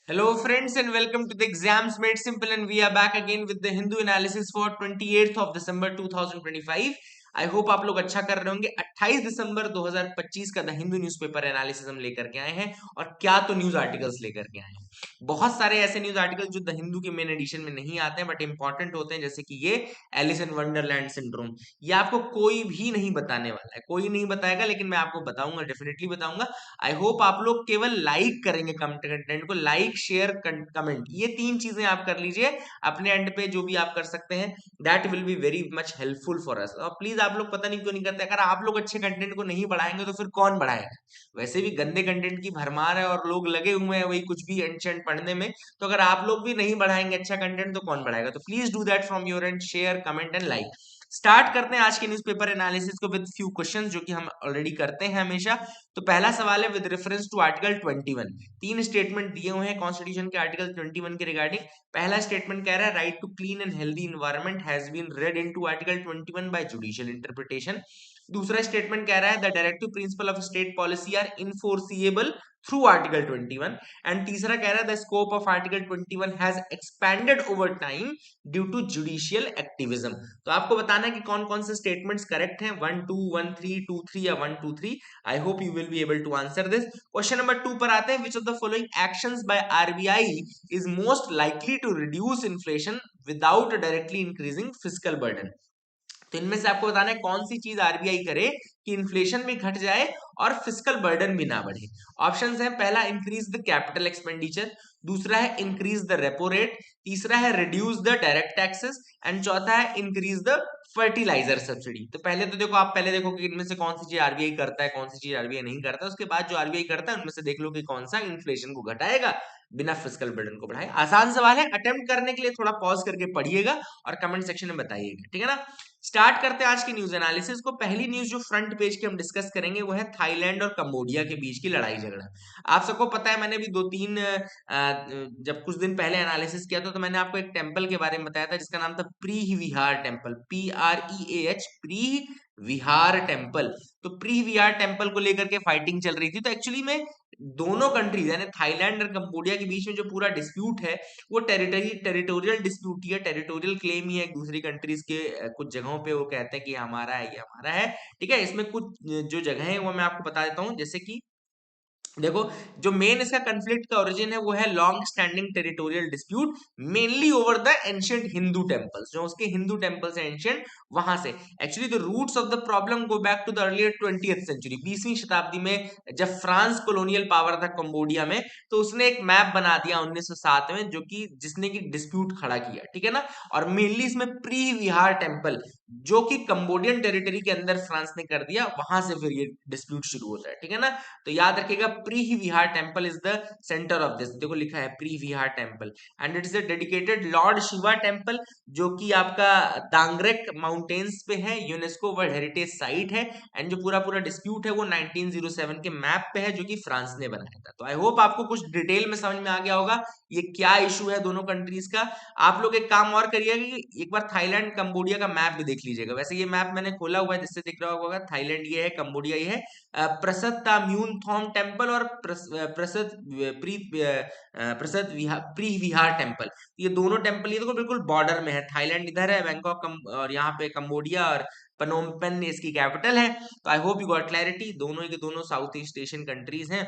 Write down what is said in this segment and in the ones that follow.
Hello friends and welcome to the Exams Made Simple, and we are back again with the Hindu analysis for 28th of December 2025. I hope आप लोग अच्छा कर रहे होंगे। 28 दिसंबर 2025 का the Hindu newspaper analysis हम लेकर के आए हैं, और क्या तो न्यूज आर्टिकल्स लेकर के आए हैं। बहुत सारे ऐसे न्यूज आर्टिकल्स जो द हिंदू के मेन एडिशन में नहीं आते हैं बट इंपॉर्टेंट होते हैं, जैसे कि ये एलिस इन वंडरलैंड सिंड्रोम। ये आपको कोई भी नहीं बताने वाला है, कोई नहीं बताएगा, लेकिन मैं आपको बताऊंगा, डेफिनेटली बताऊंगा। आई होप आप लोग केवल लाइक करेंगे कंटेंट को, लाइक शेयर कमेंट, ये तीन चीजें आप कर लीजिए अपने एंड पे, जो भी आप कर सकते हैं। That will be very much helpful for us. और प्लीज आप लोग पता नहीं क्यों नहीं करते, अगर आप लोग अच्छे कंटेंट को नहीं बढ़ाएंगे तो फिर कौन बढ़ाएगा। वैसे भी गंदे कंटेंट की भरमार है और लोग लगे हुए हैं वही कुछ भी एंशंट पढ़ने में। तो अगर आप लोग भी नहीं बढ़ाएंगे अच्छा कंटेंट तो कौन बढ़ाएगा। तो please do that from your and, share comment and like. Start करते हैं आज के न्यूज़पेपर एनालिसिस को विद फ्यू क्वेश्चंस, जो कि हम ऑलरेडी करते हैं हमेशा। तो पहला सवाल है विद रेफरेंस टू आर्टिकल 21। तीन स्टेटमेंट दिए हुए हैं कॉन्स्टिट्यूशन के आर्टिकल 21 के रिगार्डिंग। पहला स्टेटमेंट कह रहा है right to clean and healthy environment has been read into article 21 by judicial interpretation. दूसरा स्टेटमेंट कह रहा है the directive principle of state policy are enforceable through article 21। And तीसरा कह रहा है the scope of article 21 has expanded over time due to judicial activism. तो आपको बताना है कि कौन कौन से स्टेटमेंट्स करेक्ट हैं, 1 2 1 3 2 3 या 1 2 3। I hope you will be able to answer this. Question number 2 पर आते हैं, which of the following actions by RBI is most likely to reduce inflation without directly increasing physical burden. तो इनमें से आपको बताना है कौन सी चीज आरबीआई करे कि इन्फ्लेशन भी घट जाए और फिजिकल बर्डन भी ना बढ़े। ऑप्शंस हैं, पहला इंक्रीज द कैपिटल एक्सपेंडिचर, दूसरा है इंक्रीज द रेपो रेट, तीसरा है reduce the direct taxes, and चौथा है इंक्रीज द फर्टिलाइजर सब्सिडी। तो पहले तो देखो, आप पहले देखो कि इनमें से कौन सी चीज आरबीआई करता है, कौन सी चीज आरबीआई नहीं करता है। उसके बाद जो आरबीआई करता है उनमें से देख लो कि कौन सा इन्फ्लेशन को घटाएगा बिना फिजिकल बर्डन को बढ़ाए। आसान सवाल है, अटेम्प्ट करने के लिए थोड़ा पॉज करके पढ़िएगा और कमेंट सेक्शन में बताइएगा, ठीक है ना। स्टार्ट करते हैं आज की न्यूज एनालिसिस को। पहली न्यूज जो फ्रंट पेज की हम डिस्कस करेंगे वो है थाईलैंड और कंबोडिया के बीच की लड़ाई झगड़ा। आप सबको पता है, मैंने भी दो तीन जब कुछ दिन पहले एनालिसिस किया था तो मैंने आपको एक टेंपल के बारे में बताया था जिसका नाम था प्री विहार टेंपल, PREAH, प्री विहार टेंपल। तो प्री विहार टेंपल को लेकर के फाइटिंग चल रही थी। तो एक्चुअली में दोनों कंट्रीज यानी थाईलैंड और कंबोडिया के बीच में जो पूरा डिस्प्यूट है वो टेरिटोरियल डिस्प्यूट ही है, टेरिटोरियल क्लेम ही है। एक दूसरी कंट्रीज के कुछ जगहों पे वो कहते हैं कि ये हमारा है, ये हमारा है, ठीक है। इसमें कुछ जो जगह है वो मैं आपको बता देता हूँ, जैसे कि देखो, जो मेन इसका कंफ्लिक्ट का ओरिजिन है वो है long standing territorial dispute, mainly over the ancient Hindu temples, जो उसके हिंदू टेम्पल्स हैं एंशियंट, वहां से। Actually the roots of the problem go back to the earlier 20th century, 20वीं शताब्दी में जब फ्रांस कॉलोनियल पावर था कंबोडिया में, तो उसने एक मैप बना दिया 1907 में, जो कि जिसने की डिस्प्यूट खड़ा किया, ठीक है ना। और मेनली इसमें प्री विहार टेम्पल, जो कि कंबोडियन टेरिटरी के अंदर फ्रांस ने कर दिया, वहां से फिर ये डिस्प्यूट शुरू होता है, ठीक है ना। तो याद रखिएगा, pre Vihar temple is the centre of this. देखो लिखा है pre Vihar temple, and it is a dedicated Lord Shiva temple, जो कि आपका दांग्रेक माउंटेन्स पे है, यूनेस्को वर्ल्ड हेरिटेज साइट है। एंड जो पूरा पूरा डिस्प्यूट है वो 1907 के मैप पे है, जो कि फ्रांस ने बनाया था। तो आई होप आपको कुछ डिटेल में समझ में आ गया होगा ये क्या इशू है दोनों कंट्रीज का। आप लोग एक काम और करिएगा कि एक बार थाईलैंड कंबोडिया का मैप भी देख लीजिएगा। वैसे ये मैप मैंने खोला हुआ है, जिससे दिख रहा होगा थाईलैंड ये है, कंबोडिया ये है। प्रसत्ताम्यून थॉम टेम्पल और प्रसत प्री प्रसत प्री विहार टेम्पल, ये दोनों टेम्पल ये देखो बिल्कुल बॉर्डर में है। थाईलैंड इधर है, बैंकॉक और यहाँ पे कंबोडिया और पनोम पेन इसकी कैपिटल है। तो I hope you got clarity, दोनों ही के दोनों साउथ ईस्ट एशियन कंट्रीज हैं।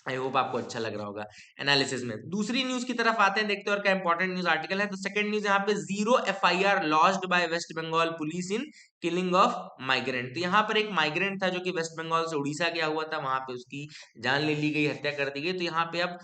आई होप आपको अच्छा लग रहा होगा एनालिसिस में। दूसरी न्यूज की तरफ आते हैं, देखते हैं और क्या इंपॉर्टेंट न्यूज आर्टिकल है। तो सेकंड न्यूज यहाँ पे, zero FIR launched by West Bengal police in killing of migrant. तो यहाँ पर एक माइग्रेंट था जो कि वेस्ट बंगाल से उड़ीसा गया हुआ था, वहां पे उसकी जान ले ली गई, हत्या कर दी गई। तो यहाँ पे अब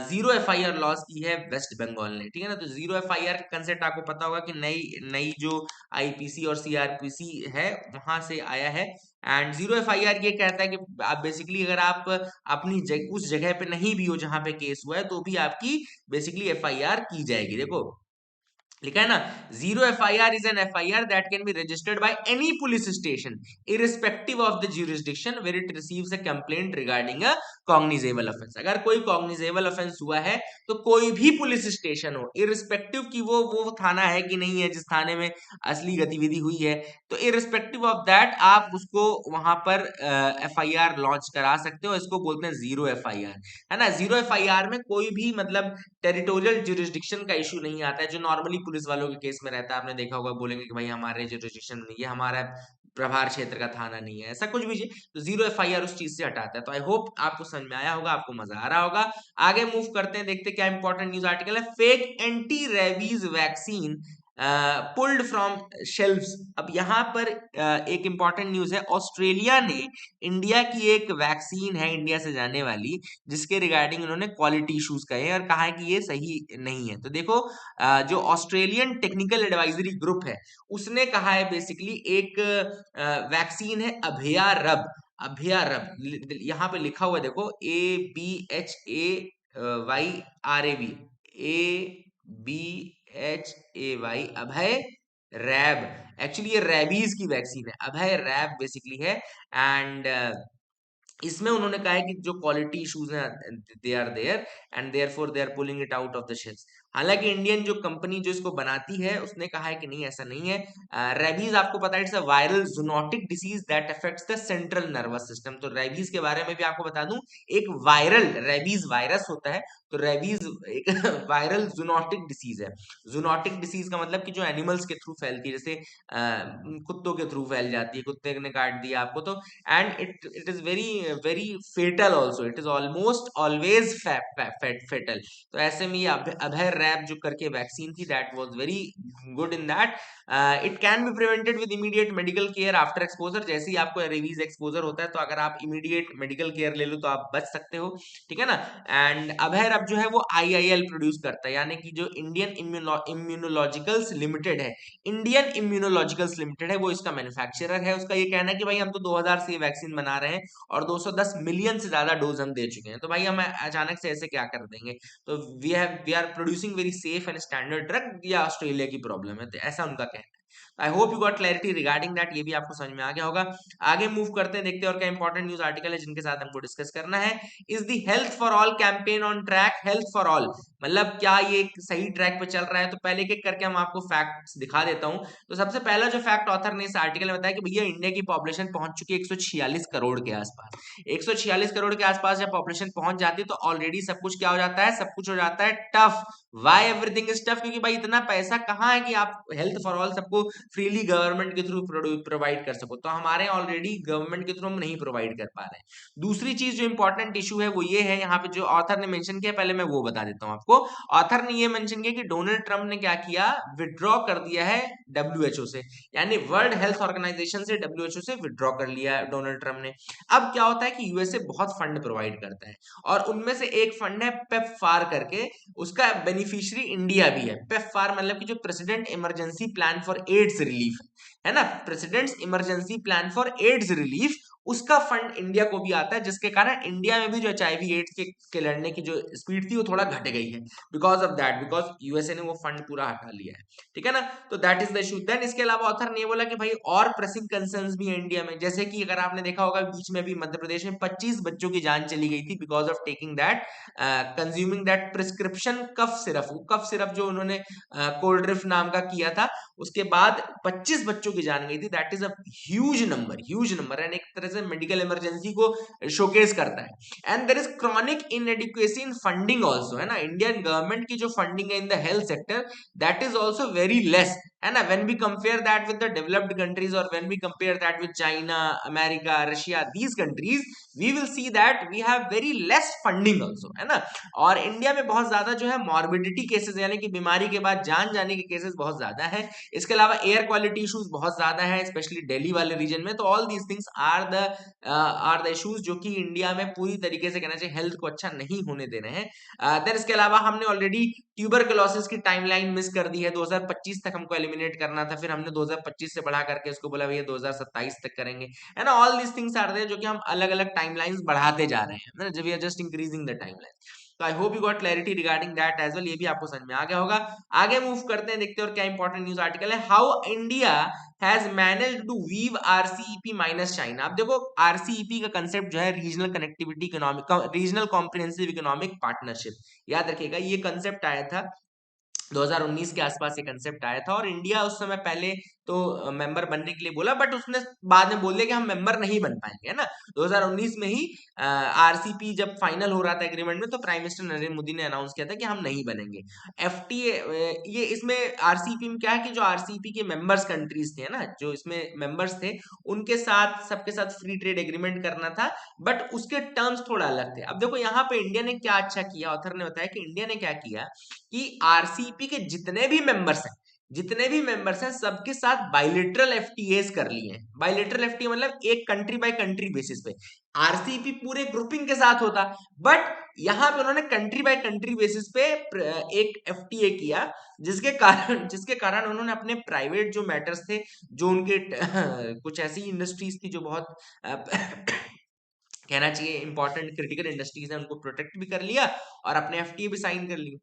जीरो FIR लॉन्च की है वेस्ट बंगाल ने, ठीक है ना। तो जीरो FIR का कंसेप्ट आपको पता होगा कि नई नई जो IPC और CRPC है वहां से आया है। एंड जीरो FIR ये कहता है कि आप बेसिकली अगर आप अपनी उस जगह पे नहीं भी हो जहां पे केस हुआ है, तो भी आपकी बेसिकली FIR की जाएगी। देखो, लिखा है ना, zero FIR is an FIR that can be registered by any police station irrespective of the jurisdiction where it receives a complaint regarding a cognizable offence. अगर कोई कॉग्निजेबल ऑफेंस हुआ है तो कोई भी पुलिस स्टेशन हो, इरिस्पेक्टिव की वो थाना है कि नहीं है जिस थाने में असली गतिविधि हुई है, तो इरिस्पेक्टिव ऑफ दैट आप उसको वहां पर FIR लॉन्च करा सकते हो। इसको बोलते हैं जीरो FIR, है ना। जीरो FIR में कोई भी मतलब टेरिटोरियल ज्यूरिसडिक्शन का इशू नहीं आता है, जो नॉर्मली पुलिस वालों के केस में रहता है। आपने देखा होगा, बोलेंगे कि भाई हमारे ज्यूरिसडिक्शन में नहीं है, हमारा प्रभार क्षेत्र का थाना नहीं है, ऐसा कुछ भी। तो जीरो FIR उस चीज से हटाता है। तो आई होप आपको समझ में आया होगा, आपको मजा आ रहा होगा। आगे मूव करते हैं, देखते क्या इंपॉर्टेंट न्यूज आर्टिकल है। Fake anti rabies vaccine pulled from shelves. अब यहाँ पर एक इंपॉर्टेंट न्यूज है। ऑस्ट्रेलिया ने इंडिया की एक वैक्सीन है इंडिया से जाने वाली, जिसके रिगार्डिंग उन्होंने क्वालिटी इश्यूज कहे हैं और कहा है कि ये सही नहीं है। तो देखो, जो ऑस्ट्रेलियन टेक्निकल एडवाइजरी ग्रुप है उसने कहा है बेसिकली एक वैक्सीन है अभया रब, यहाँ पे लिखा हुआ है देखो, ABHAYRAB, ABHAY, अभय रैब। एक्चुअली ये रैबीज की वैक्सीन है, अभय रैब बेसिकली है। एंड इसमें उन्होंने कहा है कि जो क्वालिटी इश्यूज हैं they are there and therefore they are pulling it out of the shelves. हालांकि इंडियन जो कंपनी जो इसको बनाती है उसने कहा है कि नहीं, ऐसा नहीं है। रेबीज आपको पता है, it's a viral zoonotic disease that affects the central nervous system. तो रेबीज के बारे में भी आपको बता दूं, एक वायरल रेबीज वायरस होता है, तो रेबीज एक वायरल जूनोटिक डिसीज है। जूनोटिक डिसीज का मतलब कि जो एनिमल्स के थ्रू फैलती है, जैसे कुत्तों के थ्रू फैल जाती है, कुत्ते ने काट दिया आपको तो, and it is very fatal also, it is almost always fatal। तो ऐसे में ये अभय रैप जो करके वैक्सीन थी, that was very good in that। it can be prevented with immediate medical care after exposure। जैसे ही आपको रेबीज एक्सपोजर होता है तो अगर आप इमीडिएट मेडिकल केयर ले लो तो आप बच सकते हो, ठीक है ना। एंड अभय रैप जो है वो IIL प्रोड्यूस करता है, यानी कि जो इंडियन इम्यूनोलॉजिकल्स लिमिटेड है, इंडियन इम्यूनोलॉजिकल्स लिमिटेड है, वो इसका मैन्युफैक्चरर है। उसका ये कहना है कि भाई हम तो 2000 से ये वैक्सीन बना रहे हैं और 210 मिलियन से ज्यादा डोज हम दे चुके हैं, तो भाई हम अचानक से ऐसे क्या कर देंगे। तो we are producing very safe and standard drug, या ऑस्ट्रेलिया की प्रॉब्लम है, तो ऐसा उनका कहना है। I hope you got clarity regarding that, ये भी आपको समझ में आ गया होगा। आगे मूव करते हैं, देखते हैं और क्या इंपॉर्टेंट न्यूज आर्टिकल है जिनके साथ हमको डिस्कस करना है। Is the health for all campaign on track? Health for all मतलब क्या ये सही ट्रैक पे चल रहा है? तो पहले एक एक करके हम आपको फैक्ट्स दिखा देता हूं। तो सबसे पहला जो फैक्ट ऑथर ने इस आर्टिकल में बताया कि भैया इंडिया की पॉपुलेशन पहुंच चुकी है 146 करोड़ के आसपास। 146 करोड़ के आसपास जब पॉपुलेशन पहुंच जाती है तो ऑलरेडी सब कुछ क्या हो जाता है, सब कुछ हो जाता है tough. Y everything is tough? क्योंकि भाई इतना पैसा कहाँ है कि आप हेल्थ फॉर ऑल सबको फ्रीली गवर्नमेंट के थ्रू प्रोवाइड कर सको। तो हमारे ऑलरेडी गवर्नमेंट के थ्रू हम नहीं प्रोवाइड कर पा रहे हैं। दूसरी चीज जो इंपॉर्टेंट इशू है वो ये है, यहाँ पे जो ऑथर ने मेंशन किया, पहले मैं वो बता देता हूँ आपको। ऑथर ने ये मेंशन किया कि डोनाल्ड ट्रंप ने क्या किया, विड्रॉ कर दिया है WHO से, यानी वर्ल्ड हेल्थ ऑर्गेनाइजेशन से WHO से विड्रॉ कर लिया है डोनाल्ड ट्रंप ने। अब क्या होता है कि यूएसए बहुत फंड प्रोवाइड करता है, और उनमें से एक फंड है पेपफार करके, उसका बेनिफिशियरी इंडिया भी है। पेपफार मतलब कि जो president emergency plan for AIDS relief है ना, president's emergency plan for AIDS relief, उसका फंड इंडिया को भी आता है, जिसके कारण इंडिया में भी जो HIV एड्स के लड़ने की जो स्पीड थी वो थोड़ा घट गई है, because of that, because USA ने वो फंड पूरा हटा लिया है, ठीक है ना। तो that is the issue. Then इसके अलावा ऑथर ने बोला कि भाई और प्रेसिंग कंसर्न्स भी है इंडिया में, जैसे कि अगर आपने देखा होगा बीच में भी मध्य प्रदेश में 25 बच्चों की जान चली गई थी because of taking that consuming that prescription cough syrup. वो कफ सिरप जो उन्होंने कोल्ड ड्रिफ्ट नाम का किया था, उसके बाद 25 बच्चों की जान गई थी। That is a huge number, and एक तरह से मेडिकल इमरजेंसी को शोकेस करता है। And there is chronic inadequacy in funding also, है ना। इंडियन गवर्नमेंट की जो फंडिंग है in the health sector, that is also very less, है ना। When we compare that with the developed countries, और when we compare that with China, America, Russia, these countries, we will see that we have very less funding also, है ना। और India में बहुत ज्यादा जो है मॉर्बिडिटी केसेस, यानी कि बीमारी के बाद जान जाने के केसेस बहुत ज्यादा है। इसके अलावा एयर क्वालिटी इश्यूज बहुत ज्यादा है, स्पेशली दिल्ली वाले रीजन में। तो all these things are the issues जो कि इंडिया में पूरी तरीके से कहना चाहिए हेल्थ को अच्छा नहीं होने दे रहे हैं। देन इसके अलावा हमने ऑलरेडी ट्यूबरकुलोसिस की टाइमलाइन मिस कर दी है, 2025 तक हमको एलिमिनेट करना था, फिर हमने 2025 से बढ़ा करके इसको बोला भैया 2027 तक करेंगे, है ना। All these things are there जो कि हम अलग अलग टाइमलाइंस बढ़ाते जा रहे हैं, जब we are just increasing the timeline. तो I hope you got clarity regarding that as well, ये भी आपको समझ में आ गया होगा। आगे मूव करते हैं, देखते हैं और क्या इंपॉर्टेंट न्यूज आर्टिकल है। How India has managed to weave RCEP minus China. अब देखो आरसीईपी का कंसेप्ट जो है regional connectivity economic, regional comprehensive economic partnership, याद रखिएगा ये कंसेप्ट आया था 2019 के आसपास ये कंसेप्ट आया था, और इंडिया उस समय पहले तो मेंबर बनने के लिए बोला, बट उसने बाद में बोल दिया कि हम मेंबर नहीं बन पाएंगे, है ना। 2019 में ही आरसीपी जब फाइनल हो रहा था एग्रीमेंट में, तो प्राइम मिनिस्टर नरेंद्र मोदी ने अनाउंस किया था कि हम नहीं बनेंगे एफटीए। ये इसमें आरसीपी में क्या है कि जो आरसीपी के मेंबर्स कंट्रीज थे ना, जो इसमें मेंबर्स थे, उनके साथ सबके साथ फ्री ट्रेड एग्रीमेंट करना था, बट उसके टर्म्स थोड़ा अलग थे। अब देखो यहाँ पे इंडिया ने क्या अच्छा किया, ऑथर ने बताया कि इंडिया ने क्या किया कि आरसीपी के जितने भी मेंबर्स हैं सबके साथ बायलेटरल एफटीएस कर लिए हैं। बायलेटरल एफटीए मतलब एक कंट्री बाय कंट्री बेसिस पे, आरसीपी पूरे ग्रुपिंग के साथ होता, बट यहां पे उन्होंने कंट्री बाय कंट्री बेसिस पे एक एफटीए किया, जिसके कारण उन्होंने अपने प्राइवेट जो मैटर्स थे, जो उनके कुछ ऐसी इंडस्ट्रीज थी जो बहुत कहना चाहिए इंपॉर्टेंट क्रिटिकल इंडस्ट्रीज है, उनको प्रोटेक्ट भी कर लिया और अपने एफटीए भी साइन कर ली,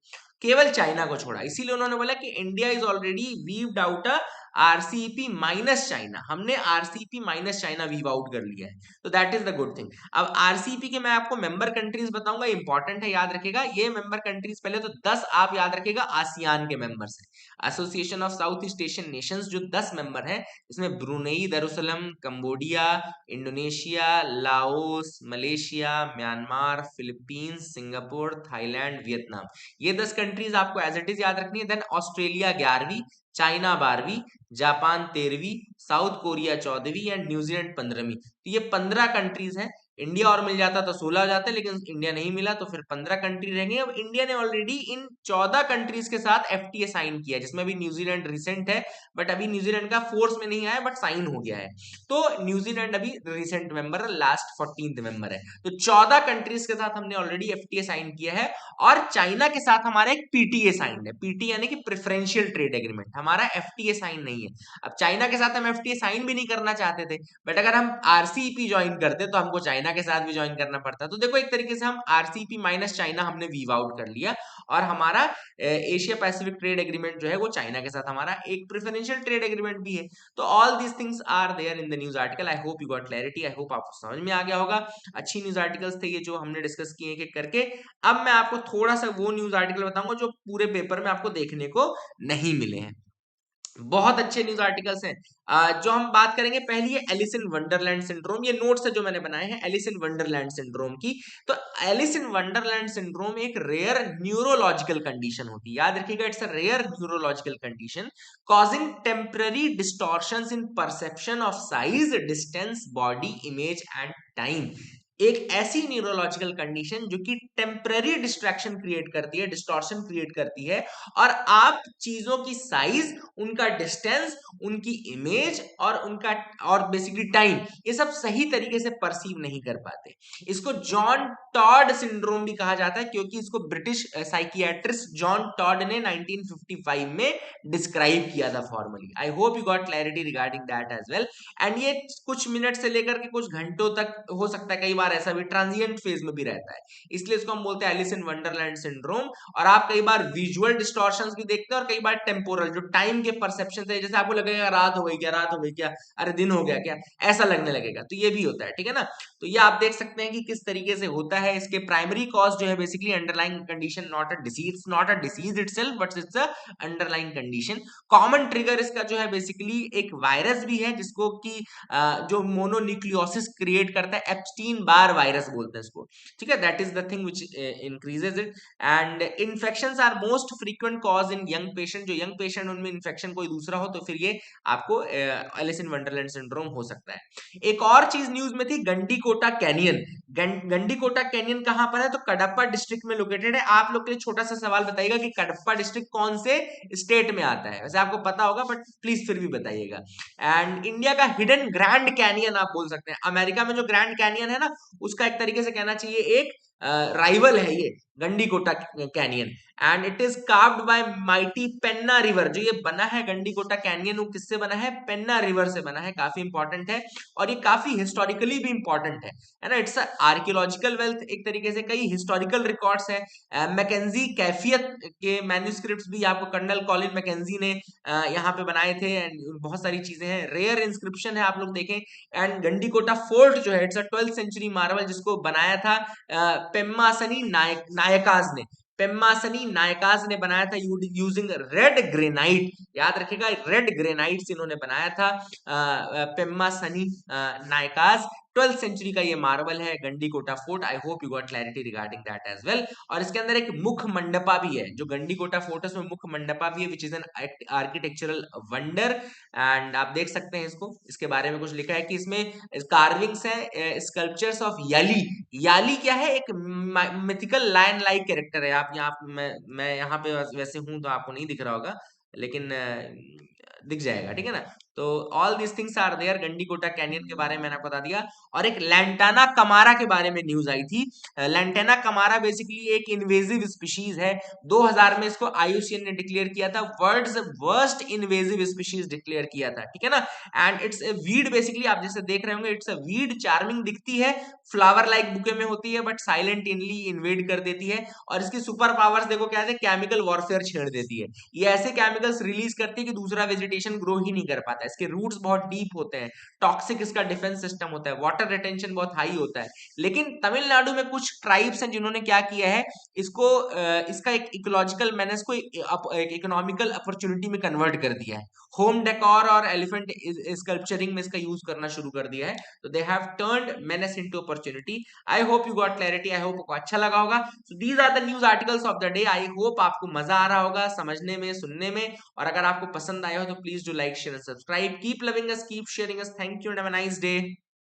केवल चाइना को छोड़ा। इसीलिए उन्होंने बोला कि India is already weaved out a RCEP minus China, हमने RCEP minus China weave out कर लिया है, तो that is the good thing. अब आरसीईपी के मैं आपको मेंबर कंट्रीज बताऊंगा, इंपॉर्टेंट है, याद रखिएगा ये मेंबर कंट्रीज। पहले तो 10 आप याद रखिएगा आसियान के मेंबर्स हैं, Association of South East Asian Nations, जो 10 मेंबर हैं, इसमें Brunei Darussalam, Cambodia, Indonesia, Laos, Malaysia, Myanmar, Philippines, Singapore, Thailand, Vietnam, ये 10 कंट्रीज आपको एज इट इज याद रखनी है। देन ऑस्ट्रेलिया 11वीं, चाइना 12वीं, जापान 13वीं, साउथ कोरिया 14वीं एंड न्यूजीलैंड 15वीं। तो ये 15 कंट्रीज हैं। इंडिया और मिल जाता तो 16 हो जाते, लेकिन इंडिया नहीं मिला तो फिर 15 कंट्री रहेंगे। अब इंडिया ने ऑलरेडी इन 14 कंट्रीज के साथ एफटीए साइन किया, जिसमें भी न्यूजीलैंड रिसेंट है, बट अभी न्यूजीलैंड का फोर्स में नहीं आया, बट साइन हो गया है। तो न्यूजीलैंड अभी रिसेंट मेंबर है, लास्ट 14th मेंबर है। तो 14 कंट्रीज के साथ हमने ऑलरेडी एफटीए साइन किया है, और चाइना के साथ हमारा एक पीटीए साइन है। पीटीए यानी कि प्रेफरेंशियल ट्रेड एग्रीमेंट, हमारा एफटीए साइन नहीं है। अब चाइना के साथ हम एफटीए साइन भी नहीं करना चाहते थे, बट अगर हम आरसीईपी ज्वाइन करते तो हमको चाइना के साथ भी ज्वाइन करना पड़ता। तो देखो एक तरीके से हम आरसीईपी माइनस चाइना हमने वीव आउट कर लिया, और हमारा एशिया पैसिफिक ट्रेड एग्रीमेंट जो है वो चाइना के साथ हमारा एक प्रेफरेंशियल ट्रेड एग्रीमेंट भी है। तो all these things are there in the news article. I hope you got clarity, I hope आपको समझ में आ गया होगा। अच्छी न्यूज आर्टिकल्स थे ये जो हमने डिस्कस किए एक एक करके। अब मैं आपको थोड़ा सा वो न्यूज आर्टिकल बताऊंगा जो पूरे पेपर में आपको देखने को नहीं मिले हैं। बहुत अच्छे न्यूज आर्टिकल्स हैं। जो हम बात करेंगे, पहली है एलिस इन वंडरलैंड सिंड्रोम। ये नोट्स है जो मैंने बनाए हैं एलिस इन वंडरलैंड सिंड्रोम की। तो एलिस इन वंडरलैंड सिंड्रोम एक रेयर न्यूरोलॉजिकल कंडीशन होती है, याद रखिएगा, it's a rare neurological condition causing temporary distortions in perception of size, distance, body image and time. एक ऐसी न्यूरोलॉजिकल कंडीशन जो कि टेम्पररी डिस्ट्रैक्शन क्रिएट करती है, डिस्टॉर्शन क्रिएट करती है, और आप चीजों की साइज, उनका डिस्टेंस, उनकी इमेज और उनका और बेसिकली टाइम, ये सब सही तरीके से परसीव नहीं कर पाते। इसको जॉन टॉड सिंड्रोम भी कहा जाता है, क्योंकि इसको ब्रिटिश साइकियाट्रिस्ट जॉन टॉड ने 1955 में डिस्क्राइब किया था formally. I hope you got clarity regarding that as well. And ये कुछ मिनट से लेकर के कुछ घंटों तक हो सकता है, कई बार ऐसा भी ट्रांजिएंट फेज में भी रहता है, इसलिए इसको हम बोलते हैं एलिस इन वंडरलैंड सिंड्रोम। और आप कई बार विजुअल डिस्टॉर्शंस भी देखते हैं, और कई बार टेम्पोरल, जो टाइम के परसेप्शन है, जैसे आपको लगेगा रात हो गई क्या, रात हो गई क्या, अरे दिन हो गया क्या, ऐसा लगने लगेगा, तो ये भी होता है, ठीक है ना। तो ये आप देख सकते हैं कि किस तरीके से होता है। इसके प्राइमरी कॉज जो है basically underlying condition, not a disease, not a disease itself, but it's a underlying condition. Common trigger इसका जो है बेसिकली एक वायरस भी है, जिसको कि जो मोनोन्यूक्लियोसिस क्रिएट करता है, एप्स्टीन बार वायरस बोलते हैं इसको, ठीक है। That is the thing which increases it. And infections are most frequent cause in young patient, जो यंग पेशेंट उनमें इन्फेक्शन कोई दूसरा हो तो फिर ये आपको एलिस इन वंडरलैंड सिंड्रोम हो सकता है। एक और चीज न्यूज में थी, गंडीकोटा कैनियन। गंडीकोटा कैनियन कहां पर है, तो कडप्पा डिस्ट्रिक्ट में लोकेटेड है। आप लोग के लिए छोटा सा सवाल बताइएगा कि कडप्पा डिस्ट्रिक्ट कौन से स्टेट में आता है, वैसे आपको पता होगा बट प्लीज फिर भी बताइएगा। एंड इंडिया का हिडन ग्रैंड कैनियन आप बोल सकते हैं। अमेरिका में जो ग्रैंड कैनियन है ना, उसका एक तरीके से कहना चाहिए एक राइवल है ये Gandikota canyon, and it is carved by mighty Penna river. जो ये बना है गंडीकोटा कैनियन, वो किससे बना है? पेन्ना रिवर से बना है। काफी इंपॉर्टेंट है और ये काफी हिस्टोरिकली भी इंपॉर्टेंट है ना। इट्स आर्कियोलॉजिकल वेल्थ एक तरीके से, कई हिस्टोरिकल रिकॉर्ड्स है। मैकेंजी कैफियत के मैन्यूस्क्रिप्ट्स भी आपको कर्नल कॉलिन मैकेंजी ने यहाँ पे बनाए थे, एंड बहुत सारी चीजें हैं। रेयर इंस्क्रिप्शन है, आप लोग देखें। एंड गंडीकोटा फोर्ट जो है, it's a 12th century Marvel, जिसको बनाया था पेम्मासनी नायकाज ने। पेम्मासनी नायकाज ने बनाया था यूजिंग रेड ग्रेनाइट। याद रखिएगा, रेड ग्रेनाइट से इन्होंने बनाया था पेम्मासनी नायकाज। 12th सेंचुरी का ये मार्बल है Gandikota fort. I hope you got clarity regarding that as well. और इसके अंदर एक मुख मंडपा भी है, जो गंडीकोटा फोर्ट है उसमें मुख मंडपा भी है, which is an architectural wonder. And आप देख सकते हैं इसको, इसके बारे में कुछ लिखा है कि इसमें कार्विंग्स है, स्कल्पचर्स ऑफ याली। याली क्या है? एक मिथिकल लायन लाइक कैरेक्टर है। आप यहाँ, मैं यहाँ पे वैसे हूं तो आपको नहीं दिख रहा होगा, लेकिन दिख जाएगा, ठीक है ना। तो all this things are there. Gandikota canyon के बारे में मैंने आपको बता दिया। और एक लैंटाना कमारा के बारे में न्यूज आई थी। लैंटाना कमारा बेसिकली एक इन्वेजिव स्पीशीज है। 2000 में इसको आईयूसीएन ने डिक्लेयर किया था, world's worst invasive species declare किया था, ठीक है ना। And it's a weed basically, आप जैसे देख रहे होंगे, इट्स अ वीड, चार्मिंग दिखती है, फ्लावर लाइक बुके में होती है, बट साइलेंटली इन्वेड कर देती है। और इसकी सुपर पावर्स देखो क्या है, केमिकल वॉरफेयर छेड़ देती है। ये ऐसे केमिकल्स रिलीज करती है कि दूसरा वेजिटेशन ग्रो ही नहीं कर पाता। इसके रूट्स बहुत डीप होते हैं, टॉक्सिक इसका डिफेंस सिस्टम होता है, वाटर रिटेंशन बहुत हाई होता है। लेकिन तमिलनाडु में कुछ ट्राइब्स हैं जिन्होंने क्या किया है, इसको इसका एक इकोलॉजिकल मैनेज को एक इकोनॉमिकल अपॉर्चुनिटी में कन्वर्ट कर दिया है। होम डेकोर और एलिफेंट स्कल्पचरिंग में इसका यूज करना शुरू कर दिया है। तो they have turned menace into opportunity. I hope you got clarity, I hope आपको अच्छा लगा होगा। So these are the news articles of the day. I hope आपको मजा आ रहा होगा समझने में, सुनने में। और अगर आपको पसंद आया हो तो please do like, share and subscribe. Keep loving us, keep sharing us. Thank you and have a nice day.